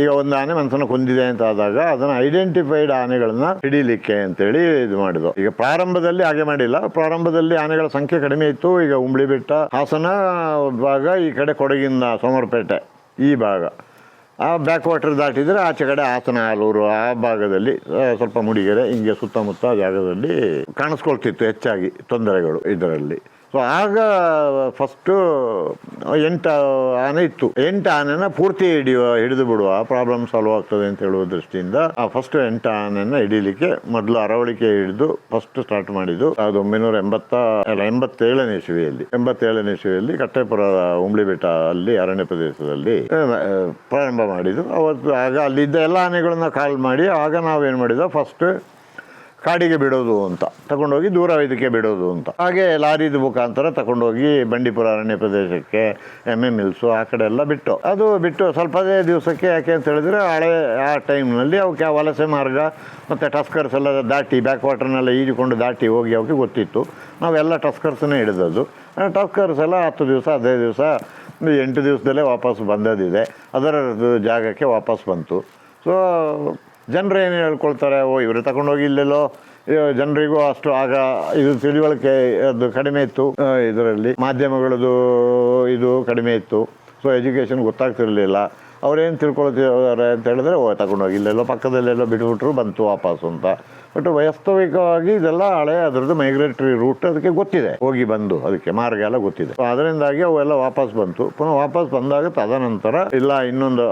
ಈಗ ಒಂದು ಆನೆ ಮನುಷ್ಯನ ಕೊಂದಿದೆ ಅಂತ ಆದಾಗ ಅದನ್ನು ಐಡೆಂಟಿಫೈಡ್ ಆನೆಗಳನ್ನ ಹಿಡೀಲಿಕ್ಕೆ ಅಂತೇಳಿ ಇದು ಮಾಡಿದ್ರು. ಈಗ ಪ್ರಾರಂಭದಲ್ಲಿ ಹಾಗೆ ಮಾಡಿಲ್ಲ. ಪ್ರಾರಂಭದಲ್ಲಿ ಆನೆಗಳ ಸಂಖ್ಯೆ ಕಡಿಮೆ ಇತ್ತು. ಈಗ ಉಂಬ್ಳಿ ಬೆಟ್ಟ, ಹಾಸನ ಭಾಗ, ಈ ಕಡೆ ಕೊಡಗಿನ ಸೋಮವಾರಪೇಟೆ ಈ ಭಾಗ, ಆ ಬ್ಯಾಕ್ ವಾಟರ್ ದಾಟಿದರೆ ಆಚೆ ಕಡೆ ಹಾಸನ, ಆಲೂರು ಆ ಭಾಗದಲ್ಲಿ ಸ್ವಲ್ಪ ಮೂಡಿಗೆರೆ ಹಿಂಗೆ ಸುತ್ತಮುತ್ತ ಜಾಗದಲ್ಲಿ ಕಾಣಿಸ್ಕೊಳ್ತಿತ್ತು ಹೆಚ್ಚಾಗಿ ತೊಂದರೆಗಳು ಇದರಲ್ಲಿ. ಸೊ ಆಗ ಫಸ್ಟು 8 ಆನೆ ಇತ್ತು. 8 ಆನೆನ ಪೂರ್ತಿ ಹಿಡಿದು ಬಿಡುವ ಪ್ರಾಬ್ಲಮ್ ಸಾಲ್ವ್ ಆಗ್ತದೆ ಅಂತ ಹೇಳುವ ದೃಷ್ಟಿಯಿಂದ ಆ ಫಸ್ಟ್ 8 ಆನೆನ ಹಿಡೀಲಿಕ್ಕೆ ಮೊದಲು ಅರವಳಿಕೆ ಹಿಡಿದು ಫಸ್ಟ್ ಸ್ಟಾರ್ಟ್ ಮಾಡಿದ್ದು. ಅದು 1987ನೇ ಇಸವಿಯಲ್ಲಿ ಕಟ್ಟೆಪುರದ ಉಂಬ್ಳಿ ಬೆಟ್ಟ ಅಲ್ಲಿ ಅರಣ್ಯ ಪ್ರದೇಶದಲ್ಲಿ ಪ್ರಾರಂಭ ಮಾಡಿದ್ದು. ಅವತ್ತು ಆಗ ಅಲ್ಲಿದ್ದ ಎಲ್ಲ ಆನೆಗಳನ್ನ ಕಾಲ್ ಮಾಡಿ ಆಗ ನಾವೇನು ಮಾಡಿದ್ವು, ಫಸ್ಟ್ ಕಾಡಿಗೆ ಬಿಡೋದು ಅಂತ ತಗೊಂಡೋಗಿ ದೂರ ಇದಕ್ಕೆ ಬಿಡೋದು ಅಂತ. ಹಾಗೆ ಲಾರಿದ ಮುಖಾಂತರ ತಗೊಂಡೋಗಿ ಬಂಡೀಪುರ ಅರಣ್ಯ ಪ್ರದೇಶಕ್ಕೆ, MM ಹಿಲ್ಸು ಆ ಕಡೆ ಎಲ್ಲ ಬಿಟ್ಟು ಸ್ವಲ್ಪದೇ ದಿವಸಕ್ಕೆ, ಯಾಕೆ ಅಂತ ಹೇಳಿದ್ರೆ ಆ ಟೈಮ್ನಲ್ಲಿ ಅವಕ್ಕೆ ಆ ವಲಸೆ ಮಾರ್ಗ ಮತ್ತು ಟಸ್ಕರ್ಸ್ ಎಲ್ಲ ದಾಟಿ ಬ್ಯಾಕ್ ವಾಟರ್ನೆಲ್ಲ ಈಜಿಕೊಂಡು ದಾಟಿ ಹೋಗಿ ಅವಕ್ಕೆ ಗೊತ್ತಿತ್ತು. ನಾವೆಲ್ಲ ಟಸ್ಕರ್ಸನ್ನೇ ಹಿಡಿದದ್ದು. ಟಸ್ಕರ್ಸ್ ಎಲ್ಲ 10 ದಿವಸ 15 ದಿವಸ 8 ದಿವಸದಲ್ಲೇ ವಾಪಸ್ ಬಂದದಿದೆ, ಅದರ ಜಾಗಕ್ಕೆ ವಾಪಸ್ ಬಂತು. ಸೊ ಜನರು ಏನು ಹೇಳ್ಕೊಳ್ತಾರೆ, ಇವರು ತಗೊಂಡೋಗಿ ಇಲ್ಲೆಲ್ಲೋ, ಜನರಿಗೂ ಅಷ್ಟು ಆಗ ಇದು ತಿಳುವಳಿಕೆ ಅದು ಕಡಿಮೆ ಇತ್ತು, ಇದರಲ್ಲಿ ಮಾಧ್ಯಮಗಳದ್ದು ಇದು ಕಡಿಮೆ ಇತ್ತು. ಸೊ ಎಜುಕೇಷನ್ ಗೊತ್ತಾಗ್ತಿರಲಿಲ್ಲ. ಅವ್ರೇನು ತಿಳ್ಕೊಳ್ತಿದ್ದಾರೆ ಅಂತ ಹೇಳಿದ್ರೆ ತಗೊಂಡೋಗಿ ಇಲ್ಲೆಲ್ಲೋ ಪಕ್ಕದಲ್ಲೆಲ್ಲೋ ಬಿಟ್ಬಿಟ್ರು ಬಂತು ವಾಪಸ್ಸು ಅಂತ. ಬಟ್ ವಾಸ್ತವಿಕವಾಗಿ ಇದೆಲ್ಲ ಹಳೆ ಅದರದ್ದು ಮೈಗ್ರೇಟರಿ ರೂಟ್ ಅದಕ್ಕೆ ಗೊತ್ತಿದೆ, ಹೋಗಿ ಬಂದು ಅದಕ್ಕೆ ಮಾರ್ಗ ಎಲ್ಲ ಗೊತ್ತಿದೆ. ಅದರಿಂದಾಗಿ ಅವೆಲ್ಲ ವಾಪಸ್ ಬಂತು. ಪುನಃ ವಾಪಸ್ ಬಂದಾಗ ತದನಂತರ ಇಲ್ಲ ಇನ್ನೊಂದು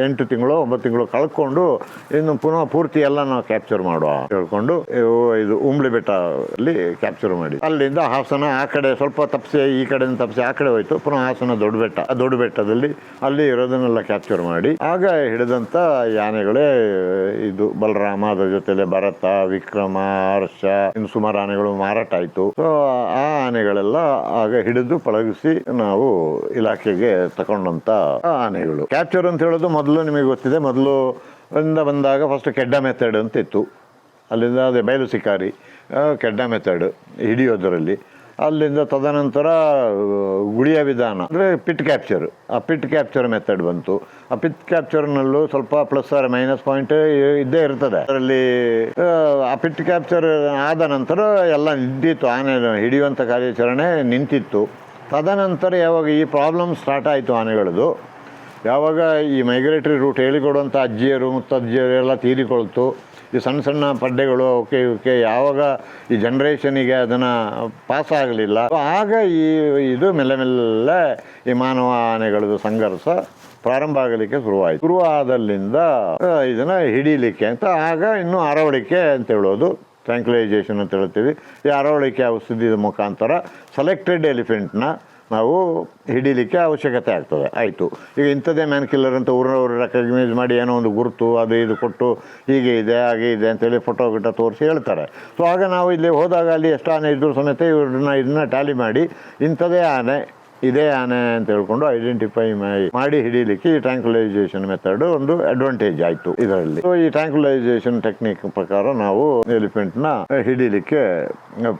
8 ತಿಂಗಳು 9 ತಿಂಗಳು ಕಳ್ಕೊಂಡು ಇನ್ನು ಪುನಃ ಪೂರ್ತಿ ಎಲ್ಲ ನಾವು ಕ್ಯಾಪ್ಚರ್ ಮಾಡುವ ಹೇಳ್ಕೊಂಡು ಇದು ಉಂಬ್ಳಿ ಬೆಟ್ಟ ಅಲ್ಲಿ ಕ್ಯಾಪ್ಚರ್ ಮಾಡಿ ಅಲ್ಲಿಂದ ಹಾಸನ ಆ ಕಡೆ ಸ್ವಲ್ಪ ತಪ್ಪಿಸಿ ಈ ಕಡೆಯಿಂದ ತಪ್ಪಿಸಿ ಆ ಕಡೆ ಹೋಯ್ತು. ಪುನಃ ಹಾಸನ ದೊಡ್ಡ ಬೆಟ್ಟ, ಆ ದೊಡ್ಡ ಬೆಟ್ಟದಲ್ಲಿ ಅಲ್ಲಿ ಇರೋದನ್ನೆಲ್ಲ ಕ್ಯಾಪ್ಚರ್ ಮಾಡಿ ಆಗ ಹಿಡಿದಂಥ ಆನೆಗಳೇ ಇದು ಬಲರಾಮ, ಅದರ ಜೊತೆಲೆ ಭರತ, ವಿಕ್ರಮ, ಹರ್ಷ, ಇನ್ನು ಸುಮಾರು ಆನೆಗಳು ಮಾರಾಟ ಆಯಿತು. ಸೊ ಆ ಆನೆಗಳೆಲ್ಲ ಆಗ ಹಿಡಿದು ಪಳಗಿಸಿ ನಾವು ಇಲಾಖೆಗೆ ತಗೊಂಡಂತ ಆನೆಗಳು. ಕ್ಯಾಪ್ಚರ್ ಅಂತ ಹೇಳೋದು ಮೊದಲು ನಿಮಗೆ ಗೊತ್ತಿದೆ, ಮೊದಲು ಬಂದಾಗ ಫಸ್ಟ್ ಕೆಡ್ಡ ಮೆಥಡ್ ಅಂತ ಇತ್ತು. ಅಲ್ಲಿಂದ ಅದೇ ಬಯಲು ಶಿಕಾರಿ, ಕೆಡ್ಡ ಮೆಥಡ್ ಹಿಡಿಯೋದರಲ್ಲಿ. ಅಲ್ಲಿಂದ ತದನಂತರ ಗುಳಿಯ ವಿಧಾನ ಅಂದರೆ ಪಿಟ್ ಕ್ಯಾಪ್ಚರ್, ಆ ಪಿಟ್ ಕ್ಯಾಪ್ಚರ್ ಮೆಥಡ್ ಬಂತು. ಆ ಪಿಟ್ ಕ್ಯಾಪ್ಚರ್ನಲ್ಲೂ ಸ್ವಲ್ಪ ಪ್ಲಸ್ ಆರ್ ಮೈನಸ್ ಪಾಯಿಂಟ್ ಇದ್ದೇ ಇರ್ತದೆ. ಅದರಲ್ಲಿ ಆ ಪಿಟ್ ಕ್ಯಾಪ್ಚರ್ ಆದ ನಂತರ ಎಲ್ಲ ನಿಂತಿತ್ತು, ಆನೆ ಹಿಡಿಯುವಂಥ ಕಾರ್ಯಾಚರಣೆ ನಿಂತಿತ್ತು. ತದನಂತರ ಯಾವಾಗ ಈ ಪ್ರಾಬ್ಲಮ್ ಸ್ಟಾರ್ಟ್ ಆಯಿತು ಆನೆಗಳದ್ದು, ಯಾವಾಗ ಈ ಮೈಗ್ರೇಟರಿ ರೂಟ್ ಹೇಳಿಕೊಡುವಂಥ ಅಜ್ಜಿಯರು ಮುತ್ತಜ್ಜಿಯರು ಎಲ್ಲ ತೀರಿಕೊಳ್ತು, ಈ ಸಣ್ಣ ಸಣ್ಣ ಪಡ್ಡೆಗಳು ಅವಕ್ಕೆ ಯಾವಾಗ ಈ ಜನ್ರೇಷನಿಗೆ ಅದನ್ನು ಪಾಸ್ ಆಗಲಿಲ್ಲ, ಆಗ ಇದು ಮೆಲ್ಲ ಮೆಲ್ಲ ಈ ಮಾನವ ಆನೆಗಳದ್ದು ಸಂಘರ್ಷ ಪ್ರಾರಂಭ ಆಗಲಿಕ್ಕೆ ಶುರುವಾಯಿತು. ಶುರುವಾದಲ್ಲಿಂದ ಇದನ್ನು ಹಿಡೀಲಿಕ್ಕೆ ಅಂತ ಆಗ ಇನ್ನು ಅರವಳಿಕೆ ಅಂತ ಹೇಳೋದು, ಟ್ರ್ಯಾಂಕ್ಯುಲೈಸೇಷನ್ ಅಂತ ಹೇಳ್ತೀವಿ. ಈ ಅರವಳಿಕೆ ಔಷಧಿಯ ಮುಖಾಂತರ ಸೆಲೆಕ್ಟೆಡ್ ಎಲಿಫೆಂಟ್ನ ನಾವು ಹಿಡೀಲಿಕ್ಕೆ ಅವಶ್ಯಕತೆ ಆಗ್ತದೆ. ಆಯಿತು, ಈಗ ಇಂಥದ್ದೇ ಮ್ಯಾನ್ ಕಿಲ್ಲರ್ ಅಂತ ಊರವರು ರೆಕಗ್ನೈಸ್ ಮಾಡಿ ಏನೋ ಒಂದು ಗುರುತು ಅದು ಇದು ಕೊಟ್ಟು ಹೀಗೆ ಇದೆ ಹಾಗೆ ಇದೆ ಅಂತೇಳಿ ಫೋಟೋ ಗಿಟ ತೋರಿಸಿ ಹೇಳ್ತಾರೆ. ಸೊ ಆಗ ನಾವು ಇಲ್ಲಿ ಹೋದಾಗ ಅಲ್ಲಿ ಎಷ್ಟು ಆನೆ ಇದ್ದರೂ ಸಮೇತ ಇದನ್ನ ಟ್ಯಾಲಿ ಮಾಡಿ ಇಂಥದ್ದೇ ಆನೆ ಇದೇ ಆನೆ ಅಂತ ಹೇಳ್ಕೊಂಡು ಐಡೆಂಟಿಫೈ ಮಾಡಿ ಹಿಡೀಲಿಕ್ಕೆ ಈ ಟ್ರ್ಯಾಂಕ್ಯುಲೈಸೇಷನ್ ಮೆಥಡ್ ಒಂದು ಅಡ್ವಾಂಟೇಜ್ ಆಯಿತು ಇದರಲ್ಲಿ. ಸೊ ಈ ಟ್ರ್ಯಾಂಕ್ಯುಲೈಸೇಷನ್ ಟೆಕ್ನಿಕ್ ಪ್ರಕಾರ ನಾವು ಎಲಿಫೆಂಟ್ನ ಹಿಡೀಲಿಕ್ಕೆ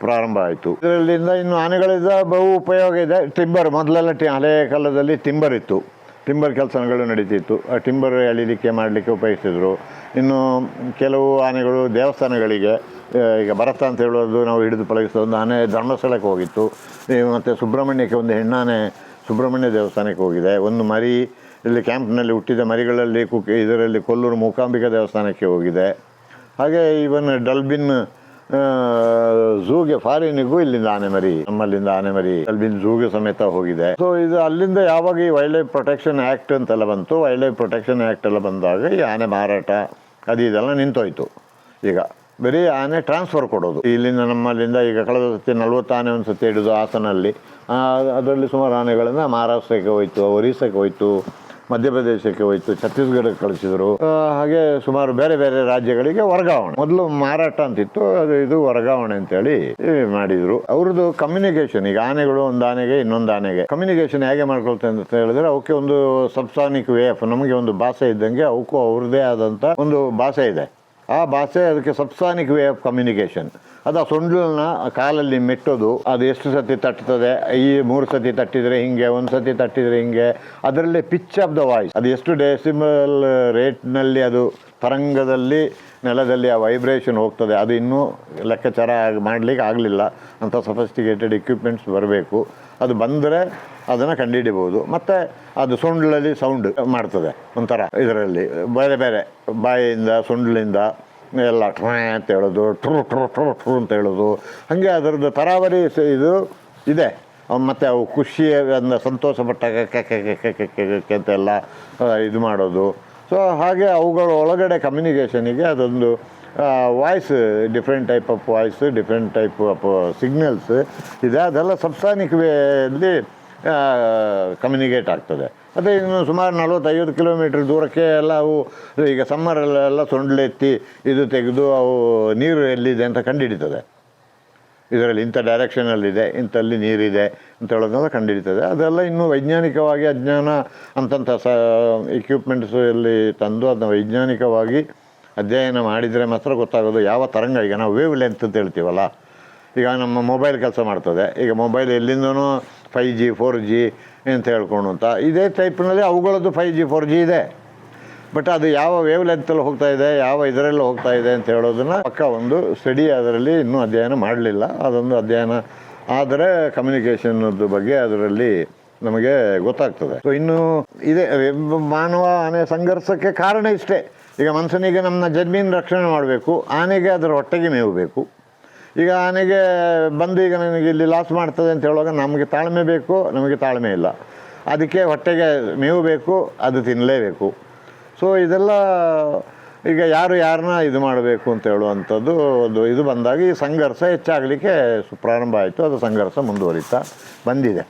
ಪ್ರಾರಂಭ ಆಯಿತು. ಇದರಲ್ಲಿಂದ ಇನ್ನು ಆನೆಗಳಿಂದ ಬಹು ಉಪಯೋಗ ಇದೆ. ಟಿಂಬರ್ ಮೊದಲೆಲ್ಲ ಹಳೆ ಕಾಲದಲ್ಲಿ ಟಿಂಬರ್ ಇತ್ತು, ಟಿಂಬರ್ ಕೆಲಸಗಳು ನಡೀತಿತ್ತು. ಆ ಟಿಂಬರ್ ಎಳಿಲಿಕ್ಕೆ ಮಾಡಲಿಕ್ಕೆ ಉಪಯೋಗಿಸಿದ್ರು. ಇನ್ನು ಕೆಲವು ಆನೆಗಳು ದೇವಸ್ಥಾನಗಳಿಗೆ, ಈಗ ಭರತ ಅಂತ ಹೇಳೋದು ನಾವು ಹಿಡಿದು ಪಳಗಿಸೋ ಒಂದು ಆನೆ ಧರ್ಮಸ್ಥಳಕ್ಕೆ ಹೋಗಿತ್ತು. ಮತ್ತು ಸುಬ್ರಹ್ಮಣ್ಯಕ್ಕೆ ಒಂದು ಹೆಣ್ಣಾನೆ ಸುಬ್ರಹ್ಮಣ್ಯ ದೇವಸ್ಥಾನಕ್ಕೆ ಹೋಗಿದೆ. ಒಂದು ಮರಿ ಇಲ್ಲಿ ಕ್ಯಾಂಪ್ನಲ್ಲಿ ಹುಟ್ಟಿದ ಮರಿಗಳಲ್ಲಿ ಇದರಲ್ಲಿ ಕೊಲ್ಲೂರು ಮೂಕಾಂಬಿಕಾ ದೇವಸ್ಥಾನಕ್ಕೆ ಹೋಗಿದೆ. ಹಾಗೆ ಇವನ್ ಡಲ್ಬಿನ್ ಝೂಗೆ ಫಾರಿನಿಗೂ ಇಲ್ಲಿಂದ ಆನೆ ಮರಿ, ನಮ್ಮಲ್ಲಿಂದ ಆನೆ ಮರಿ ಡಲ್ಬಿನ್ ಝೂಗೆ ಸಮೇತ ಹೋಗಿದೆ. ಸೊ ಇದು ಅಲ್ಲಿಂದ ಯಾವಾಗ ಈ ವೈಲ್ಡ್ ಲೈಫ್ ಪ್ರೊಟೆಕ್ಷನ್ ಆ್ಯಕ್ಟ್ ಅಂತೆಲ್ಲ ಬಂತು, ವೈಲ್ಡ್ ಲೈಫ್ ಪ್ರೊಟೆಕ್ಷನ್ ಆ್ಯಕ್ಟ್ ಎಲ್ಲ ಬಂದಾಗ ಈ ಆನೆ ಮಾರಾಟ ಅದು ಇದೆಲ್ಲ ನಿಂತೋಯ್ತು. ಈಗ ಬರೀ ಆನೆ ಟ್ರಾನ್ಸ್ಫರ್ ಕೊಡೋದು. ಇಲ್ಲಿಂದ ನಮ್ಮಲ್ಲಿಂದ ಈಗ ಕಳೆದ ಸತಿ 40 ಆನೆ ಒಂದು ಸತಿ ಹಿಡಿದು ಹಾಸನಲ್ಲಿ, ಅದರಲ್ಲಿ ಸುಮಾರು ಆನೆಗಳನ್ನು ಮಹಾರಾಷ್ಟ್ರಕ್ಕೆ ಹೋಯ್ತು, ಒರಿಸ್ಸಕ್ಕೆ ಹೋಯ್ತು, ಮಧ್ಯಪ್ರದೇಶಕ್ಕೆ ಹೋಯ್ತು, ಛತ್ತೀಸ್ಗಢಕ್ಕೆ ಕಳಿಸಿದರು. ಹಾಗೆ ಸುಮಾರು ಬೇರೆ ಬೇರೆ ರಾಜ್ಯಗಳಿಗೆ ವರ್ಗಾವಣೆ. ಮೊದಲು ಮಾರಾಟ ಅಂತಿತ್ತು, ಇದು ವರ್ಗಾವಣೆ ಅಂತೇಳಿ ಮಾಡಿದರು. ಅವ್ರದ್ದು ಕಮ್ಯುನಿಕೇಷನ್, ಈಗ ಆನೆಗಳು ಒಂದು ಆನೆಗೆ ಇನ್ನೊಂದು ಆನೆಗೆ ಕಮ್ಯುನಿಕೇಷನ್ ಹೇಗೆ ಮಾಡ್ಕೊಳ್ತೇವೆ ಅಂತ ಹೇಳಿದ್ರೆ, ಅವಕ್ಕೆ ಒಂದು ಸಬ್ಸಾನಿಕ್ ವೇಫ್, ನಮಗೆ ಒಂದು ಭಾಷೆ ಇದ್ದಂಗೆ ಅವಕ್ಕೂ ಅವ್ರದ್ದೇ ಆದಂಥ ಒಂದು ಭಾಷೆ ಇದೆ. ಆ ಭಾಷೆ ಅದಕ್ಕೆ ಸಬ್ಸಾನಿಕ್ ವೇ ಆಫ್ ಕಮ್ಯುನಿಕೇಷನ್. ಅದು ಆ ಸೊಂಡಿಲನ್ನ ಕಾಲಲ್ಲಿ ಮೆಟ್ಟೋದು, ಅದು ಎಷ್ಟು ಸತಿ ತಟ್ತದೆ, ಈ 3 ಸತಿ ತಟ್ಟಿದರೆ ಹಿಂಗೆ, 1 ಸತಿ ತಟ್ಟಿದರೆ ಹಿಂಗೆ, ಅದರಲ್ಲಿ ಪಿಚ್ ಆಫ್ ದ ವಾಯ್ಸ್, ಅದು ಎಷ್ಟು ಡೆಸಿಮಲ್ ರೇಟ್ನಲ್ಲಿ ಅದು ತರಂಗದಲ್ಲಿ ನೆಲದಲ್ಲಿ ಆ ವೈಬ್ರೇಷನ್ ಹೋಗ್ತದೆ, ಅದು ಇನ್ನೂ ಲೆಕ್ಕಾಚಾರ ಮಾಡಲಿಕ್ಕೆ ಆಗಲಿಲ್ಲ. ಅಂಥ ಸಫಿಸ್ಟಿಕೇಟೆಡ್ ಇಕ್ವಿಪ್ಮೆಂಟ್ಸ್ ಬರಬೇಕು. ಅದು ಬಂದರೆ ಅದನ್ನು ಕಂಡುಹಿಡಿಬೋದು. ಮತ್ತು ಅದು ಸೊಂಡಿಲಲ್ಲಿ ಸೌಂಡ್ ಮಾಡ್ತದೆ ಒಂಥರ, ಇದರಲ್ಲಿ ಬೇರೆ ಬೇರೆ ಬಾಯಿಯಿಂದ ಸೊಂಡಿಲಿಂದ ಎಲ್ಲ ಟ್ರೇ ಅಂತ ಹೇಳೋದು, ಟ್ರೂ ಟ್ರೂ ಟ್ರೂ ಟ್ರೂ ಅಂತ ಹೇಳೋದು, ಹಾಗೆ ಅದರದ್ದು ತರಾವರಿ ಇದು ಇದೆ. ಮತ್ತು ಅವು ಖುಷಿ ಅಂದ ಸಂತೋಷಪಟ್ಟಾಗ ಕೆ ಅಂತೆಲ್ಲ ಇದು ಮಾಡೋದು. ಸೊ ಹಾಗೆ ಅವುಗಳ ಒಳಗಡೆ ಕಮ್ಯುನಿಕೇಷನಿಗೆ ಅದೊಂದು voice, different type of voice, different type of signals ಇದೆ. ಅದೆಲ್ಲ ಸಬ್ಸಾನಿಕ್ ವೇಯಲ್ಲಿ ಕಮ್ಯುನಿಕೇಟ್ ಆಗ್ತದೆ. ಮತ್ತು ಇನ್ನು ಸುಮಾರು 40-50 ಕಿಲೋಮೀಟ್ರ್ ದೂರಕ್ಕೆ ಎಲ್ಲ ಅವು ಈಗ ಸಮ್ಮರಲ್ಲೆಲ್ಲ ಸೊಂಡ್ಲೆತ್ತಿ ಇದು ತೆಗೆದು ಅವು ನೀರು ಎಲ್ಲಿದೆ ಅಂತ ಕಂಡುಹಿಡಿತದೆ. ಇದರಲ್ಲಿ ಇಂಥ ಡೈರೆಕ್ಷನಲ್ಲಿದೆ, ಇಂಥಲ್ಲಿ ನೀರಿದೆ ಅಂತ ಹೇಳೋದನ್ನೆಲ್ಲ ಕಂಡುಹಿಡಿತದೆ. ಅದೆಲ್ಲ ಇನ್ನೂ ವೈಜ್ಞಾನಿಕವಾಗಿ ಅಜ್ಞಾನ ಅಂತಂಥ ಇಕ್ವಿಪ್ಮೆಂಟ್ಸು ಎಲ್ಲಿ ತಂದು ಅದನ್ನ ವೈಜ್ಞಾನಿಕವಾಗಿ ಅಧ್ಯಯನ ಮಾಡಿದರೆ ಮಾತ್ರ ಗೊತ್ತಾಗೋದು ಯಾವ ತರಂಗ. ಈಗ ನಾವು ವೇವ್ ಲೆಂತ್ ಅಂತ ಹೇಳ್ತೀವಲ್ಲ, ಈಗ ನಮ್ಮ ಮೊಬೈಲ್ ಕೆಲಸ ಮಾಡ್ತದೆ. ಈಗ ಮೊಬೈಲ್ ಎಲ್ಲಿಂದನೂ 5G 4G ಅಂತ ಹೇಳ್ಕೊಂಡು ಅಂತ ಇದೇ ಟೈಪ್ನಲ್ಲಿ ಅವುಗಳದ್ದು 5G 4G ಇದೆ. ಬಟ್ ಅದು ಯಾವ ವೇವ್ ಲೆಂತಲ್ಲಿ ಹೋಗ್ತಾ ಇದೆ, ಯಾವ ಇದರಲ್ಲಿ ಹೋಗ್ತಾ ಇದೆ ಅಂತ ಹೇಳೋದನ್ನು ಪಕ್ಕ ಒಂದು ಸ್ಟಡಿ ಅದರಲ್ಲಿ ಇನ್ನೂ ಅಧ್ಯಯನ ಮಾಡಲಿಲ್ಲ. ಅದೊಂದು ಅಧ್ಯಯನ ಆದರೆ ಕಮ್ಯುನಿಕೇಷನ್ನದ್ದು ಬಗ್ಗೆ ಅದರಲ್ಲಿ ನಮಗೆ ಗೊತ್ತಾಗ್ತದೆ. ಸೊ ಇನ್ನು ಇದೆ ಮಾನವ ಆನೆ ಸಂಘರ್ಷಕ್ಕೆ ಕಾರಣ ಇಷ್ಟೇ. ಈಗ ಮನುಷ್ಯನಿಗೆ ನಮ್ಮ ಜಮೀನು ರಕ್ಷಣೆ ಮಾಡಬೇಕು, ಆನೆಗೆ ಅದರ ಹೊಟ್ಟೆಗೆ ಮೇವು ಬೇಕು. ಈಗ ಆನೆಗೆ ಬಂದು ಈಗ ನನಗೆ ಇಲ್ಲಿ ಲಾಸ್ ಮಾಡ್ತದೆ ಅಂತ ಹೇಳುವಾಗ ನಮಗೆ ತಾಳ್ಮೆ ಬೇಕು, ನಮಗೆ ತಾಳ್ಮೆ ಇಲ್ಲ. ಅದಕ್ಕೆ ಹೊಟ್ಟೆಗೆ ಮೇವು ಬೇಕು, ಅದು ತಿನ್ನಲೇಬೇಕು. ಸೊ ಇದೆಲ್ಲ ಈಗ ಯಾರನ್ನ ಇದು ಮಾಡಬೇಕು ಅಂತ ಹೇಳುವಂಥದ್ದು ಒಂದು ಇದು ಬಂದಾಗ ಈ ಸಂಘರ್ಷ ಹೆಚ್ಚಾಗಲಿಕ್ಕೆ ಪ್ರಾರಂಭ ಆಯಿತು. ಅದು ಸಂಘರ್ಷ ಮುಂದುವರಿತಾ ಬಂದಿದೆ.